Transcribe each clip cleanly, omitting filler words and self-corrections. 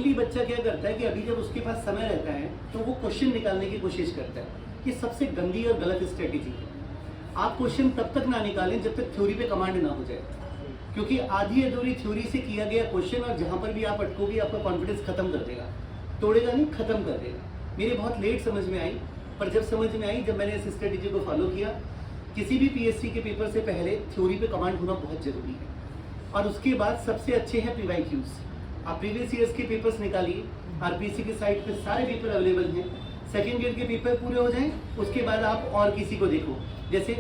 भी बच्चा क्या करता है कि अभी जब उसके पास समय रहता है तो वो क्वेश्चन निकालने की कोशिश करता है। ये सबसे गंदी और गलत स्ट्रेटेजी है। आप क्वेश्चन तब तक ना निकालें जब तक थ्योरी पे कमांड ना हो जाए, क्योंकि आधी अधूरी थ्योरी से किया गया क्वेश्चन और जहां पर भी आप अटकोगे आपका कॉन्फिडेंस खत्म कर देगा, तोड़ेगा नहीं, खत्म कर देगा। मेरे बहुत लेट समझ में आई, पर जब समझ में आई, जब मैंने इस स्ट्रेटेजी को फॉलो किया। किसी भी पीएससी के पेपर से पहले थ्योरी पे कमांड होना बहुत जरूरी है, और उसके बाद सबसे अच्छे हैं पीवाईक्यूज। आप प्रीवियस ईयर्स के पेपर्स निकालिए, आरपीएससी की साइट पे सारे पेपर अवेलेबल हैं। सेकेंड ईयर के पेपर पूरे हो जाएं, उसके बाद आप और किसी को देखो। जैसे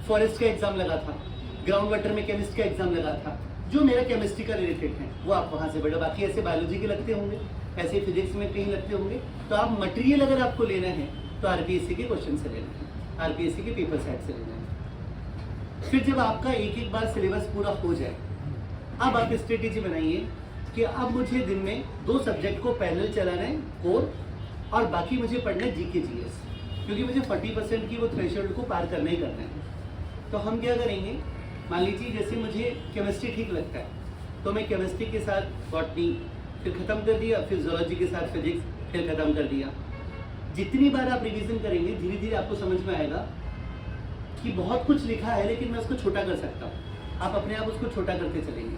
फॉरेस्ट का एग्जाम लगा था, ग्राउंड वाटर में केमिस्ट का एग्जाम लगा था, जो मेरा केमिस्ट्री का रिलेटेड है वो आप वहाँ से बढ़ो। बाकी ऐसे बायोलॉजी के लगते होंगे, ऐसे फिजिक्स में कहीं लगते होंगे। तो आप मटेरियल अगर आपको लेना है तो आरपीएससी के क्वेश्चन से लेना है, आरपीएससी के पेपर सेट से लेना है। फिर जब आपका एक एक बार सिलेबस पूरा हो जाए, अब आप स्ट्रेटेजी बनाइए कि अब मुझे दिन में 2 सब्जेक्ट को पैरेलल चलाना है, कोर, और बाकी मुझे पढ़ना है जीके जीएस, क्योंकि मुझे 40% की वो थ्रेशोल्ड को पार करना ही करना है। तो हम क्या करेंगे, मान लीजिए जैसे मुझे केमिस्ट्री ठीक लगता है तो मैं केमिस्ट्री के साथ बॉटनी फिर ख़त्म कर दिया, फिर जूलॉजी के साथ फिजिक्स फिर ख़त्म कर दिया। जितनी बार आप रिवीजन करेंगे धीरे धीरे आपको समझ में आएगा कि बहुत कुछ लिखा है लेकिन मैं उसको छोटा कर सकता हूँ। आप अपने आप उसको छोटा करते चलेंगे।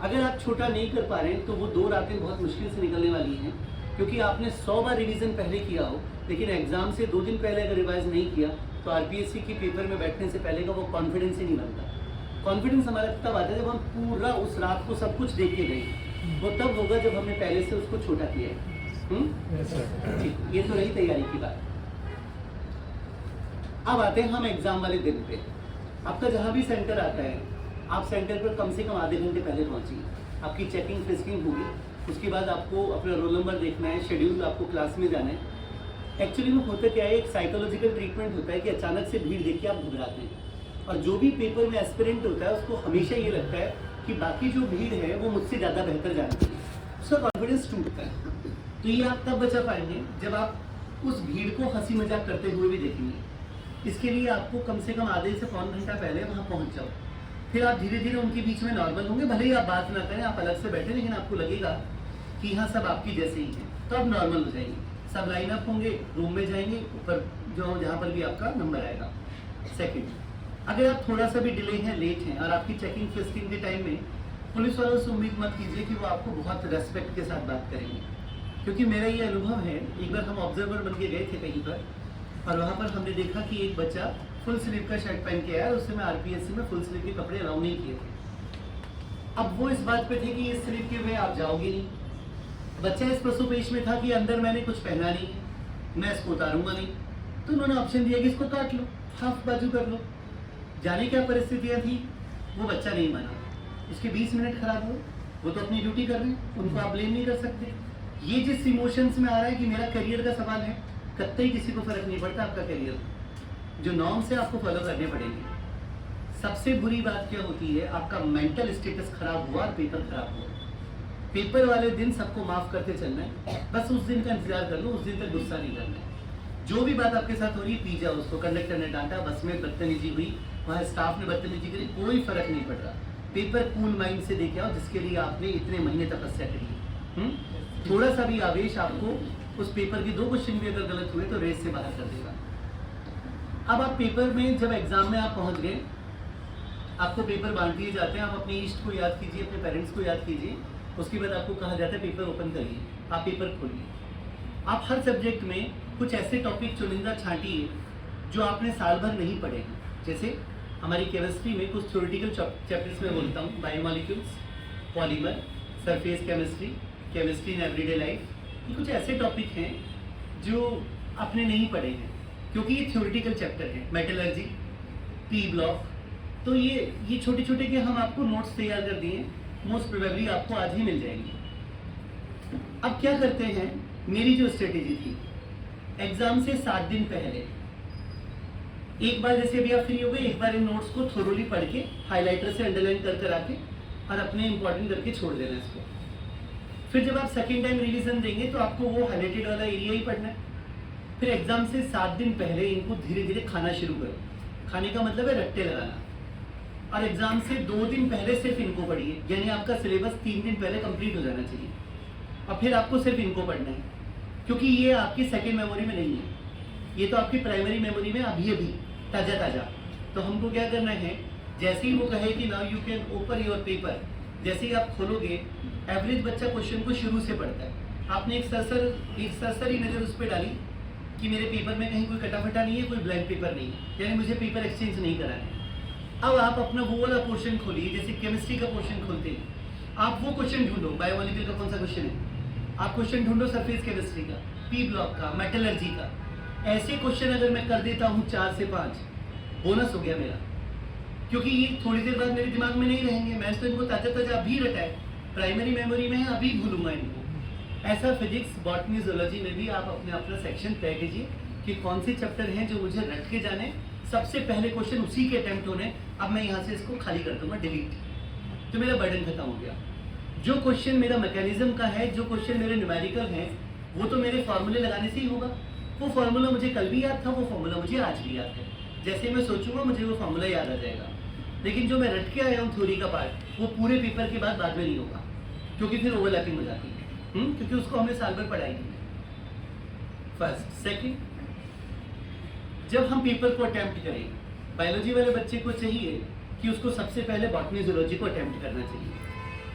अगर आप छोटा नहीं कर पा रहे हैं तो वो 2 रातें बहुत मुश्किल से निकलने वाली हैं, क्योंकि आपने 100 बार रिवीजन पहले किया हो, लेकिन एग्जाम से 2 दिन पहले अगर रिवाइज नहीं किया तो आरपीएससी के पेपर में बैठने से पहले का वो कॉन्फिडेंस ही नहीं बनता। कॉन्फिडेंस हमारा तब आता है जब हम पूरा उस रात को सब कुछ देख के गए। वो तब होगा जब हमने पहले से उसको छोटा किया है। ठीक, ये तो रही तैयारी की बात। अब आते हैं हम एग्जाम वाले दिन पे। आपका जहाँ भी सेंटर आता है, आप सेंटर पर कम से कम आधे घंटे पहले पहुंचिए। आपकी चेकिंग फिस्किंग होगी, उसके बाद आपको अपना रोल नंबर देखना है, शेड्यूल, आपको क्लास में जाना है। एक्चुअली में होता क्या है, एक साइकोलॉजिकल ट्रीटमेंट होता है कि अचानक से भीड़ देख के आप घबराते हैं, और जो भी पेपर में एस्पिरेंट होता है उसको हमेशा ये लगता है कि बाकी जो भीड़ है वो मुझसे ज़्यादा बेहतर जानती है, उसका कॉन्फिडेंस टूटता है। तो ये आप तब बचा पाएंगे जब आप उस भीड़ को हंसी मजाक करते हुए भी देखेंगे। इसके लिए आपको कम से कम आधे से पौन घंटा पहले वहाँ पहुँच जाओ। फिर आप धीरे धीरे उनके बीच में नॉर्मल होंगे, भले ही आप बात ना करें, आप अलग से बैठे, लेकिन आपको लगेगा कि यहाँ सब आपकी जैसे ही हैं। तो आप नॉर्मल हो जाएंगे, सब लाइन अप होंगे, रूम में जाएंगे, ऊपर जो जहाँ पर भी आपका नंबर आएगा। सेकंड, अगर आप थोड़ा सा भी डिले हैं, लेट हैं, और आपकी चेकिंग फिस्किंग के टाइम में पुलिस वालों से उम्मीद मत कीजिए कि वो आपको बहुत रेस्पेक्ट के साथ बात करेंगे, क्योंकि मेरा ये अनुभव है। एक बार हम ऑब्जर्वर बन के गए थे कहीं पर, और वहाँ पर हमने देखा कि एक बच्चा फुल स्लीव का शर्ट पहन के आया, और उससे मैं आरपीएससी में फुल स्लीव के कपड़े अलाउ नहीं किए थे। अब वो इस बात पे थे कि इस स्लीव के में आप जाओगे नहीं। बच्चा इस पशुपेश में था कि अंदर मैंने कुछ पहना नहीं है, मैं इसको उतारूंगा नहीं। तो उन्होंने ऑप्शन दिया कि इसको काट लो, हाफ बाजू कर लो। जाने क्या परिस्थितियाँ थी, वो बच्चा नहीं माना, उसके 20 मिनट खराब हुए। वो तो अपनी ड्यूटी कर रहे हैं, उनको आप ब्लेम नहीं कर सकते। ये जिस इमोशंस में आ रहा है कि मेरा करियर का सवाल है, कतई किसी को फर्क नहीं पड़ता आपका करियर, जो नॉर्म्स है आपको फॉलो करने पड़ेंगे। सबसे बुरी बात क्या होती है, आपका मेंटल स्टेटस खराब हुआ और पेपर खराब हुआ। पेपर वाले दिन सबको माफ करते चलना है, बस उस दिन का इंतजार कर लो, उस दिन तक गुस्सा नहीं करना है। जो भी बात आपके साथ हो रही है पी जाओ उसको। कंडक्टर ने डांटा, बस में बदतमीजी हुई, वहाँ स्टाफ ने बदतमीजी करी, कोई फर्क नहीं पड़ रहा। पेपर कूल माइंड से देके आओ, जिसके लिए आपने इतने महीने तपस्या करी है। थोड़ा सा भी आवेश आपको उस पेपर के 2 क्वेश्चन भी अगर गलत हुए तो रेस से बाहर कर देगा। अब आप पेपर में, जब एग्जाम में आप पहुंच गए, आपको पेपर बांट दिए जाते हैं। आप अपने ईस्ट को याद कीजिए, अपने पेरेंट्स को याद कीजिए। उसके बाद आपको कहा जाता है पेपर ओपन करिए, आप पेपर खोलिए। आप हर सब्जेक्ट में कुछ ऐसे टॉपिक चुनिंदा छांटिए जो आपने साल भर नहीं पढ़े हैं। जैसे हमारी केमिस्ट्री में कुछ थ्योरेटिकल चैप्टर्स में बोलता हूँ, biomolecules, polymer, surface chemistry, chemistry in everyday life. ये कुछ ऐसे टॉपिक हैं जो आपने नहीं पढ़े हैं, क्योंकि ये थ्योरेटिकल चैप्टर है। मेटलर्जी, पी ब्लॉक, तो ये छोटे छोटे के हम आपको नोट्स तैयार कर दिए, मोस्ट प्रोबेबली आपको आज ही मिल जाएंगे। अब क्या करते हैं, मेरी जो स्ट्रेटेजी थी, एग्जाम से 7 दिन पहले एक बार, जैसे अभी आप फ्री हो गए, एक बार इन नोट्स को थोरोली पढ़ के हाइलाइटर से अंडरलाइन कर आके और अपने इंपॉर्टेंट करके छोड़ देना इसको। फिर जब आप सेकेंड टाइम रिवीजन देंगे तो आपको वो हाईलाइटेड वाला एरिया ही पढ़ना है। फिर एग्जाम से 7 दिन पहले इनको धीरे धीरे खाना शुरू करो। खाने का मतलब है रट्टे लगाना। और एग्जाम से 2 दिन पहले सिर्फ इनको पढ़िए, यानी आपका सिलेबस 3 दिन पहले कंप्लीट हो जाना चाहिए। और फिर आपको सिर्फ इनको पढ़ना है, क्योंकि ये आपकी सेकेंड मेमोरी में नहीं है, ये तो आपकी प्राइमरी मेमोरी में अभी अभी ताज़ा ताज़ा। तो हमको क्या करना है, जैसे ही वो कहे कि now you can open your paper, जैसे ही आप खोलोगे, एवरेज बच्चा क्वेश्चन को शुरू से पढ़ता है। आपने एक सरसरी नज़र उस पर डाली कि मेरे पेपर में कहीं कोई कटाफटा नहीं है, कोई ब्लैंक पेपर नहीं है, यानी मुझे पेपर एक्सचेंज नहीं कराना है। अब आप अपना वो वाला पोर्शन खोलिए, जैसे केमिस्ट्री का पोर्शन खोलते हैं, आप वो क्वेश्चन ढूंढो, बायोमोलिक्यूल का कौन सा क्वेश्चन है, आप क्वेश्चन ढूंढो सरफेस केमिस्ट्री का, पी ब्लॉक का, मेटलर्जी का। ऐसे क्वेश्चन अगर मैं कर देता हूँ 4 से 5, बोनस हो गया मेरा, क्योंकि ये थोड़ी देर बाद मेरे दिमाग में नहीं रहेंगे, मैं तो इनको ताज़ा ताज़ा अभी रटा है, प्राइमरी मेमोरी में है, अभी भूलूंगा इनको। ऐसा फिजिक्स, बॉटनी, जूलॉजी में भी आप अपने अपना सेक्शन तय कीजिए कि कौन से चैप्टर हैं जो मुझे रट के जाने, सबसे पहले क्वेश्चन उसी के अटेम्प्ट होने। अब मैं यहाँ से इसको खाली कर दूंगा, डिलीट, तो मेरा बर्डन खत्म हो गया। जो क्वेश्चन मेरा मैकेनिज्म का है, जो क्वेश्चन मेरे न्यूमेरिकल हैं, वो तो मेरे फॉर्मूले लगाने से ही होगा। वो फॉर्मूला मुझे कल भी याद था, वो फॉर्मूला मुझे आज भी याद है। जैसे मैं सोचूंगा मुझे वो फॉर्मूला याद आ जाएगा। लेकिन जो मैं रट के आया हूँ थ्योरी का पार्ट, वो पूरे पेपर के बाद में नहीं होगा, क्योंकि फिर ओवरलैपिंग हो जाती है। क्योंकि उसको हमने साल भर पढ़ाई थी। फर्स्ट, सेकंड, जब हम पेपर को अटेम्प्ट करें, बायोलॉजी वाले बच्चे को चाहिए कि उसको सबसे पहले बॉटनी जूलॉजी को अटेम्प्ट करना चाहिए,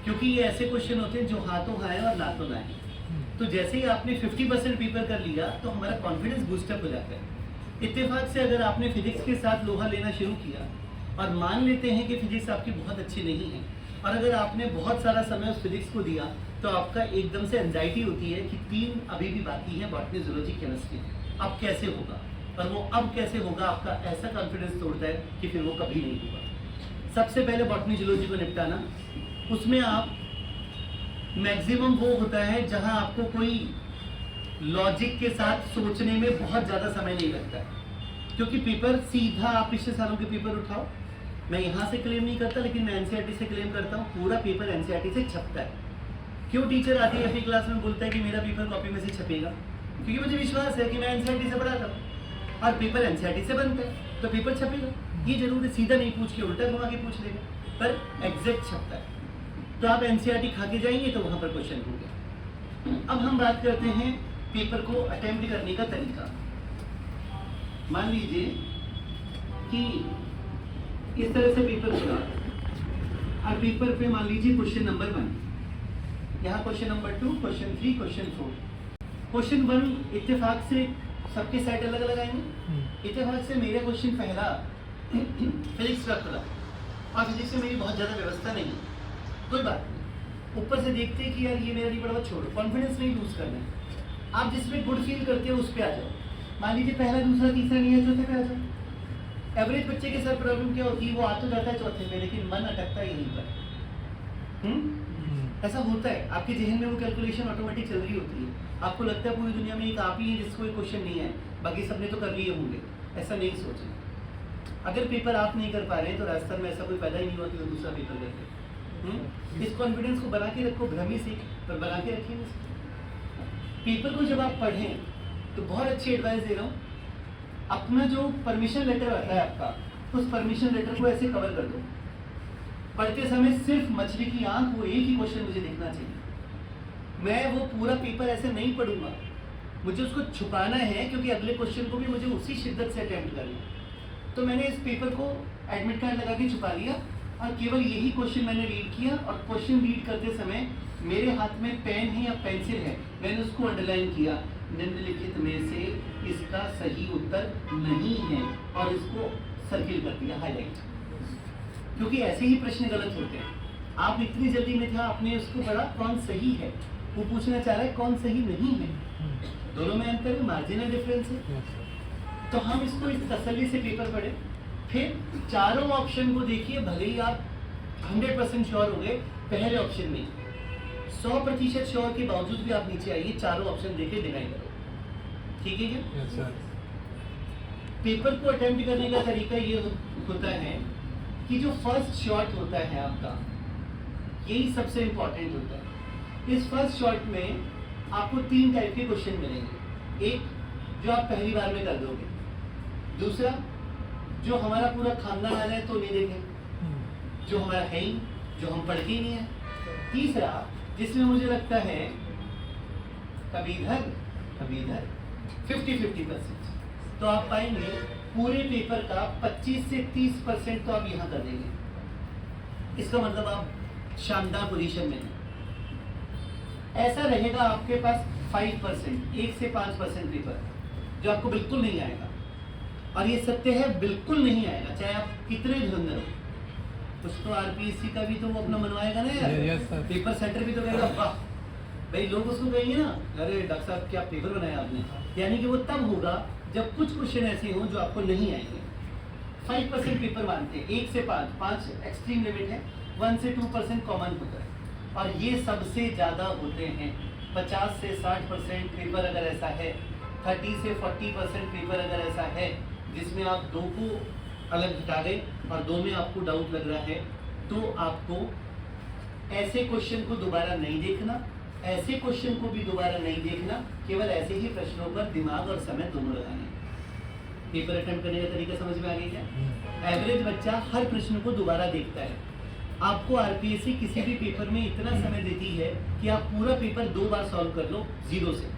क्योंकि ये ऐसे क्वेश्चन होते हैं जो हाथों आए और लातों ना आए। तो जैसे ही आपने 50% पेपर कर लिया तो हमारा कॉन्फिडेंस बूस्टअप हो जाता है। इत्तेफाक से अगर आपने फिजिक्स के साथ लोहा लेना शुरू किया और मान लेते हैं कि फिजिक्स आपकी बहुत अच्छी नहीं है, और अगर आपने बहुत सारा समय उस फिजिक्स को दिया, तो आपका एकदम से एंजाइटी होती है कि 3 अभी भी बाकी है, बॉटनी, जूलॉजी, केमिस्ट्री, अब कैसे होगा। और वो अब कैसे होगा आपका ऐसा कॉन्फिडेंस तोड़ता है कि फिर वो कभी नहीं होगा। सबसे पहले बॉटनी, जूलॉजी को निपटाना, उसमें आप मैक्सिमम वो होता है जहां आपको कोई लॉजिक के साथ सोचने में बहुत ज़्यादा समय नहीं लगता है, क्योंकि पेपर सीधा आप पिछले सालों के पेपर उठाओ। मैं यहाँ से क्लेम नहीं करता, लेकिन मैं एनसीईआरटी से क्लेम करता हूँ, पूरा पेपर एनसीईआरटी से छपता है। क्यों टीचर आती है अपनी क्लास में बोलता है कि मेरा पेपर कॉपी में से छपेगा? क्योंकि मुझे विश्वास है कि मैं एनसीईआरटी से पढ़ाता हूँ और पेपर एनसीईआरटी से बनता है, तो पेपर छपेगा। ये जरूर है, सीधा नहीं पूछ के उल्टा घुमा के पूछ लेगा, पर एग्जैक्ट छपता है। तो आप एनसीईआरटी खा के जाएंगे तो वहाँ पर क्वेश्चन होंगे। अब हम बात करते हैं पेपर को अटेम्प्ट करने का तरीका। मान लीजिए कि इस तरह से पेपर होगा और पेपर पे मान लीजिए क्वेश्चन नंबर 1, यहाँ question number 2, question 3, question 4। Question 1 इत्तेफाक से सबके सेट अलग अलग आएंगे। इत्तेफाक से मेरा क्वेश्चन पहला फिजिक्स का खुला, और फिजिक्स में मेरी बहुत ज़्यादा व्यवस्था नहीं है, कोई बात नहीं। ऊपर से देखते हैं कि यार ये मेरा नहीं पड़ा, छोड़ो, कॉन्फिडेंस नहीं लूज करना है। आप जिसमें गुड फील करते हो उस पर आ जाओ। मान लीजिए पहला, दूसरा, तीसरा नहीं है, चौथे पे आ जाओ। एवरेज बच्चे के साथ प्रॉब्लम क्या होती है, वो आ तो जाता है चौथे पे, लेकिन मन अटकता है यहीं पर। ऐसा होता है, आपके जहन में वो कैलकुलेशन ऑटोमेटिक चल रही होती है। आपको लगता है पूरी दुनिया में एक आप ही है जिसको कोई क्वेश्चन नहीं है, बाकी सबने तो कर लिए होंगे। ऐसा नहीं सोचें। अगर पेपर आप नहीं कर पा रहे हैं तो राजस्थान में ऐसा कोई फायदा ही नहीं हुआ कि वो दूसरा पेपर करते। इस कॉन्फिडेंस को बना के रखो, भ्रमी सीख पर बना के रखिए। पेपर को जब आप पढ़ें तो बहुत अच्छी एडवाइस दे रहा हूँ, अपना जो परमिशन लेटर आता है आपका, उस परमिशन लेटर को ऐसे कवर कर दो। पढ़ते समय सिर्फ मछली की आंख, वो एक ही क्वेश्चन मुझे देखना चाहिए। मैं वो पूरा पेपर ऐसे नहीं पढ़ूंगा, मुझे उसको छुपाना है, क्योंकि अगले क्वेश्चन को भी मुझे उसी शिद्दत से अटेम्प्ट करना है। तो मैंने इस पेपर को एडमिट कार्ड लगा के छुपा लिया और केवल यही क्वेश्चन मैंने रीड किया। और क्वेश्चन रीड करते समय मेरे हाथ में पेन है या पेंसिल है, मैंने उसको अंडरलाइन किया, निम्नलिखित में से इसका सही उत्तर नहीं है, और इसको सर्किल कर दिया, हाईलाइट। क्योंकि ऐसे ही प्रश्न गलत होते हैं। आप इतनी जल्दी में था, आपने उसको पढ़ा कौन सही है, वो पूछना चाह रहा है कौन सही नहीं है। दोनों में अंतर है, मार्जिनल डिफरेंस है। तो हम इसको इस तसल्ली से पेपर पढ़े, फिर चारों ऑप्शन को देखिए। भले ही आप 100% श्योर हो गए पहले ऑप्शन में, 100% श्योर के बावजूद भी आप नीचे आइए, चारों ऑप्शन देके डिनाई करो। ठीक है क्या? पेपर को अटेम्प्ट करने का तरीका ये होता है कि जो फर्स्ट शॉट होता है आपका, यही सबसे इंपॉर्टेंट होता है। इस फर्स्ट शॉट में आपको 3 टाइप के क्वेश्चन मिलेंगे। एक जो आप पहली बार में कर दोगे, दूसरा जो हमारा पूरा खानदान आ जाए तो नहीं देखें, जो हमारा है ही, जो हम पढ़ते ही नहीं है, तीसरा जिसमें मुझे लगता है कभी इधर, कभी इधर, 50-50%। तो आप पाएंगे पूरे पेपर का 25 से 30% तो आप यहाँ कर देंगे। इसका मतलब आप शानदार पोजीशन में हैं। ऐसा रहेगा आपके पास 5%, 1 से 5% पेपर जो आपको बिल्कुल नहीं आएगा। और ये सत्य है, बिल्कुल नहीं आएगा, चाहे आप कितने धुरंधर हो। कुछ तो आरपीएससी का भी तो वो अपना मनवाएगा ना यार। पेपर सेंटर भी तो कहेगा वाह भाई, लोग उसको कहेंगे ना, अरे डॉक्टर साहब क्या पेपर बनाया आपने। यानी कि वो तब होगा जब कुछ क्वेश्चन ऐसे हों जो आपको नहीं आएंगे। 5% पेपर मानते हैं, 1 से 5 एक्सट्रीम लिमिट है, 1 से 2% कॉमन होता है। और ये सबसे ज़्यादा होते हैं। 50 से 60% पेपर अगर ऐसा है, 30 से 40% पेपर अगर ऐसा है जिसमें आप 2 को अलग हटा दें और 2 में आपको डाउट लग रहा है, तो आपको ऐसे क्वेश्चन को दोबारा नहीं देखना, ऐसे क्वेश्चन को भी दोबारा नहीं देखना, केवल ऐसे ही प्रश्नों पर दिमाग और समय दोनों लगाने। पेपर अटेम्प्ट करने का तरीका समझ में आ गया क्या? एवरेज बच्चा हर प्रश्न को दोबारा देखता है। आपको आरपीएससी किसी भी पेपर में इतना समय देती है कि आप पूरा पेपर 2 बार सॉल्व कर लो 0 से,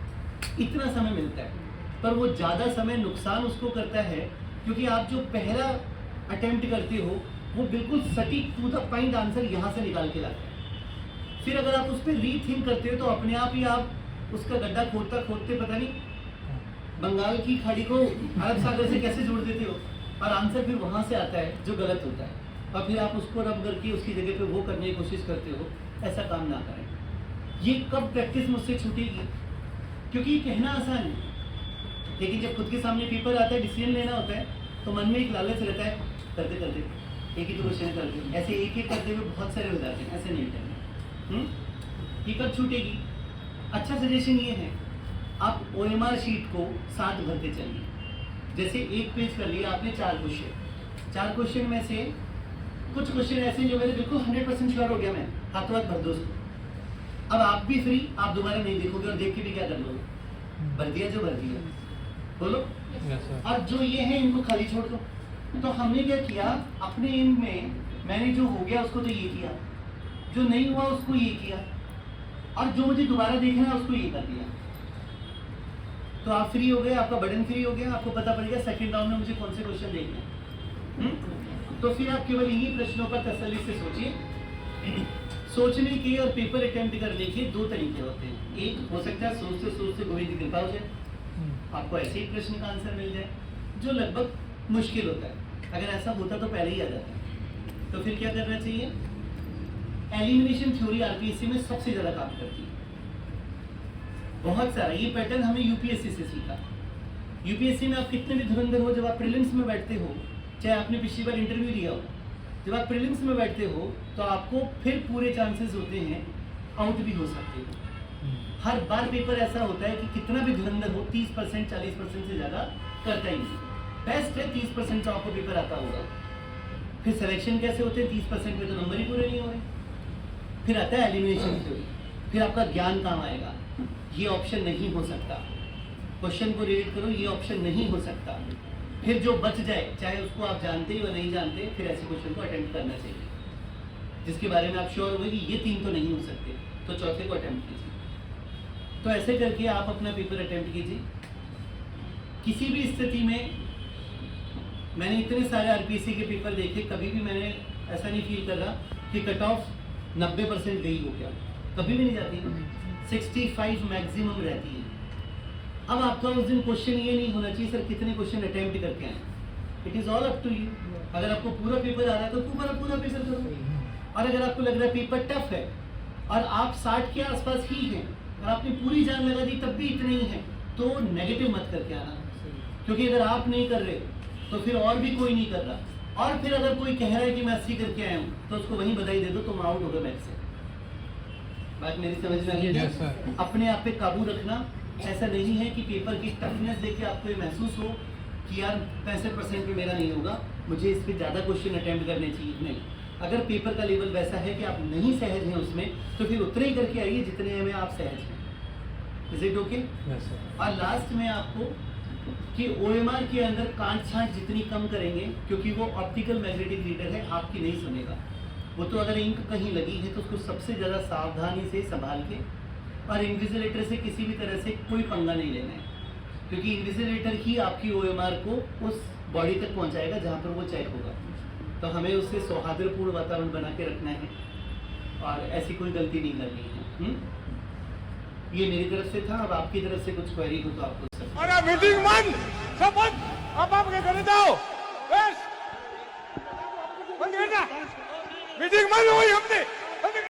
इतना समय मिलता है। पर वो ज़्यादा समय नुकसान उसको करता है, क्योंकि आप जो पहला अटेम्प्ट करते हो वो बिल्कुल सटीक टू द पॉइंट आंसर यहाँ से निकाल के लाते हैं। फिर अगर आप उस पर रीथिंक करते हो तो अपने आप ही आप उसका गड्ढा खोदता खोदते पता नहीं बंगाल की खाड़ी को अरब सागर से कैसे जोड़ देते हो, और आंसर फिर वहाँ से आता है जो गलत होता है, और फिर आप उसको रब करके उसकी जगह पे वो करने की कोशिश करते हो। ऐसा काम ना करें। ये कब प्रैक्टिस मुझसे छूटेगी? क्योंकि ये कहना आसान है, लेकिन जब खुद के सामने पेपर आता है, डिसीजन लेना होता है, तो मन में एक लालच रहता है, करते करते एक ही तो क्वेश्चन करते, ऐसे एक एक करते हुए बहुत सारे हो जाते हैं, ऐसे नहीं करना। ये कब छूटेगी? अच्छा सजेशन ये है, आप OMR शीट को 7 भरते चलिए। जैसे एक पेज कर लिया आपने 4 क्वेश्चन में से कुछ क्वेश्चन ऐसे जो मेरे बिल्कुल 100% श्योर हो गया, मैं हाथों हाथ भर दो उसको। अब आप भी फ्री, आप दोबारा नहीं देखोगे और देख के भी क्या कर लोगे, भर दिया जो भर दिया, बोलो। और जो ये है इनको खाली छोड़ दो। तो हमने क्या किया, अपने इन में मैंने जो हो गया उसको तो ये किया, जो नहीं हुआ उसको ये किया, और जो मुझे दोबारा देखना है उसको ये कर दिया। तो आप फ्री हो गए, आपका बर्डन फ्री हो गया, आपको पता पड़ेगा सेकंड राउंड में मुझे कौन से क्वेश्चन देखने हैं। तो फिर आप केवल इन्हीं प्रश्नों पर तसल्ली से सोचिए। सोचने के और पेपर अटेम्प्ट करने के 2 तरीके होते हैं। एक हो सकता है सोचते सोचते गोविंद की कृपा हो जाए, आपको ऐसे ही प्रश्न का आंसर मिल जाए, जो लगभग मुश्किल होता है। अगर ऐसा होता तो पहले ही आ जाता। तो फिर क्या करना चाहिए? एलिमिनेशन थ्योरी आरपीएससी में सबसे ज़्यादा काम करती है, बहुत सारा। ये पैटर्न हमने यूपीएससी से सीखा। यूपीएससी में आप कितने भी धुरंधर हो, जब आप प्रीलिम्स में बैठते हो, चाहे आपने पिछली बार इंटरव्यू दिया हो, जब आप प्रीलिम्स में बैठते हो तो आपको फिर पूरे चांसेस होते हैं आउट भी हो सकते हो। हर बार पेपर ऐसा होता है कि कितना भी धुरंधर हो, 30% 40% से ज़्यादा करता ही नहीं। बेस्ट है 30% का आपको पेपर आता होगा। फिर सिलेक्शन कैसे होते हैं? 30% में तो नंबर ही पूरे नहीं हो रहे। फिर आता है एलिमिनेशन थ्योरी, फिर आपका ज्ञान काम आएगा। ये ऑप्शन नहीं हो सकता, क्वेश्चन को रीड करो, ये ऑप्शन नहीं हो सकता। फिर जो बच जाए, चाहे उसको आप जानते ही या नहीं जानते, फिर ऐसे क्वेश्चन को अटेम्प्ट करना चाहिए जिसके बारे में आप श्योर हुए कि ये 3 तो नहीं हो सकते, तो चौथे को अटेम्प्ट कीजिए। तो ऐसे करके आप अपना पेपर अटेम्प्ट कीजिए। किसी भी स्थिति में मैंने इतने सारे आरपीएससी के पेपर देखे, कभी भी मैंने ऐसा नहीं फील कर रहा कि कट ऑफ 90% गई हो गया, कभी भी नहीं जाती। 65 मैक्सिमम रहती है। अब आपका उस दिन क्वेश्चन ये नहीं होना चाहिए सर कितने क्वेश्चन अटेम्प्ट करके आए। It is all up to you. अगर आपको पूरा पेपर आ रहा है तो पूरा पेपर करो, और अगर आपको लग रहा है पेपर टफ है और आप 60 के आसपास ही हैं और आपने पूरी जान लगा दी तब भी इतने ही हैं, तो नेगेटिव मत करके आना। क्योंकि अगर आप नहीं कर रहे तो फिर और भी कोई नहीं कर रहा। और फिर अगर कोई कह रहा है कि मैं 80 करके आया हूँ तो उसको वहीं बधाई दे दो, तुम आउट हो गए मैच से। बात मेरी समझ में आई है? अपने आप पे काबू रखना। ऐसा नहीं है कि पेपर की टफनेस देख के आपको ये महसूस हो कि यार 65% पे मेरा नहीं होगा, मुझे इस पर ज़्यादा क्वेश्चन अटेम्प्ट करने चाहिए। नहीं, अगर पेपर का लेवल वैसा है कि आप नहीं सहज हैं उसमें, तो फिर उतने ही करके आइए जितने में आप सहज हैं। Is it okay? और लास्ट में आपको कि OMR के अंदर कांट छांट जितनी कम करेंगे, क्योंकि वो ऑप्टिकल मैग्नेटिक रीडर है, आपकी नहीं सुनेगा वो। तो अगर इंक कहीं लगी है तो उसको सबसे ज़्यादा सावधानी से संभाल के और इन्विजिलेटर से किसी भी तरह से कोई पंगा नहीं लेना है, क्योंकि इन्विजिलेटर ही आपकी OMR को उस बॉडी तक पहुंचाएगा जहां पर वो चेक होगा। तो हमें उससे सौहार्दपूर्ण वातावरण बना के रखना है और ऐसी कोई गलती नहीं करनी है। ये मेरी तरफ से था। अब आपकी तरफ से कुछ क्वेरी हो तो आप पूछ सकते हैं। अरे मीटिंग बंद, शपथ आप आपके घरे जाओ। बस बंद करना, मीटिंग बंद हुई।